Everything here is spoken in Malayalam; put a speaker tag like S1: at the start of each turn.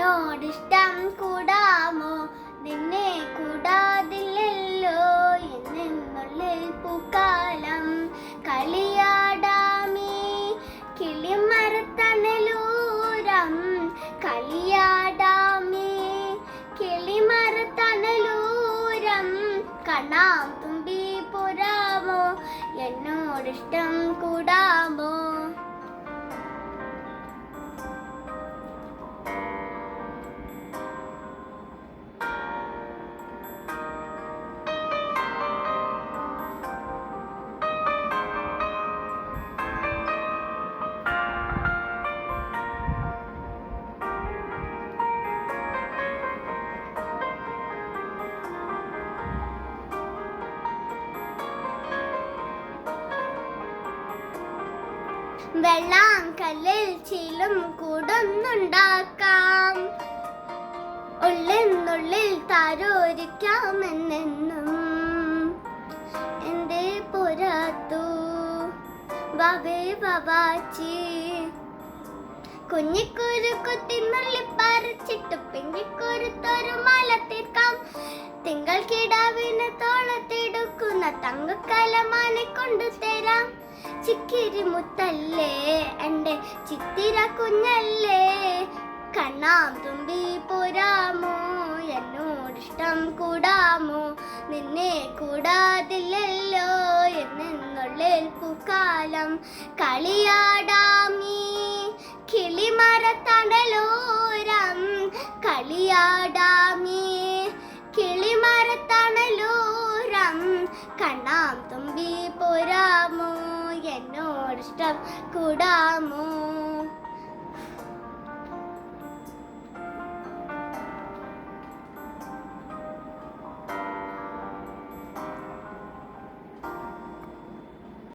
S1: എന്നോടിഷ്ടം കൂടാമോ നിന്നെ കൂടാതില്ലല്ലോ എന്നുള്ളിൽ പൂക്കാലം കളിയാടാമീ കിളിമരത്തണലൂരം കളിയാടാമീ കിളിമരത്തണലൂരം കാണാം തുമ്പി പുരാമോ എന്നോടിഷ്ടം കൂടാമോ. വെള്ളാങ്കല്ലിൽ ചീലും കൂടുന്നുണ്ടാക്കാം ഉള്ളിനുള്ളിൽ താരോരിക്കാമെന്നെന്നും എന്റെ പുറത്തു വവേ വവാച്ചി കുഞ്ഞിക്കുരു കുത്തിനുള്ളി പറിച്ചിട്ട് പിഞ്ചിക്കുരുത്തൊരു മല തീർക്കാം തിങ്കൾ കിടാവിന് തോളത്തെടുക്കുന്ന തങ്കക്കലമാനെ കൊണ്ടുതരാം ചിക്കിരി മുത്തല്ലേ എൻ്റെ ചിത്തിര കുഞ്ഞല്ലേ കാണാം തുമ്പി പോരാമോ എന്നോടിഷ്ടം കൂടാമോ നിന്നെ കൂടാതില്ലല്ലോ എന്നുള്ളിൽ പൂക്കാലം കളിയാടാമീ കിളിമരത്തണലോരം കളിയാടാമീ കിളിമരത്തണലോരം കാണാം തുമ്പി പോരാമോ എന്നോടിഷ്ടം കൂടാമോ.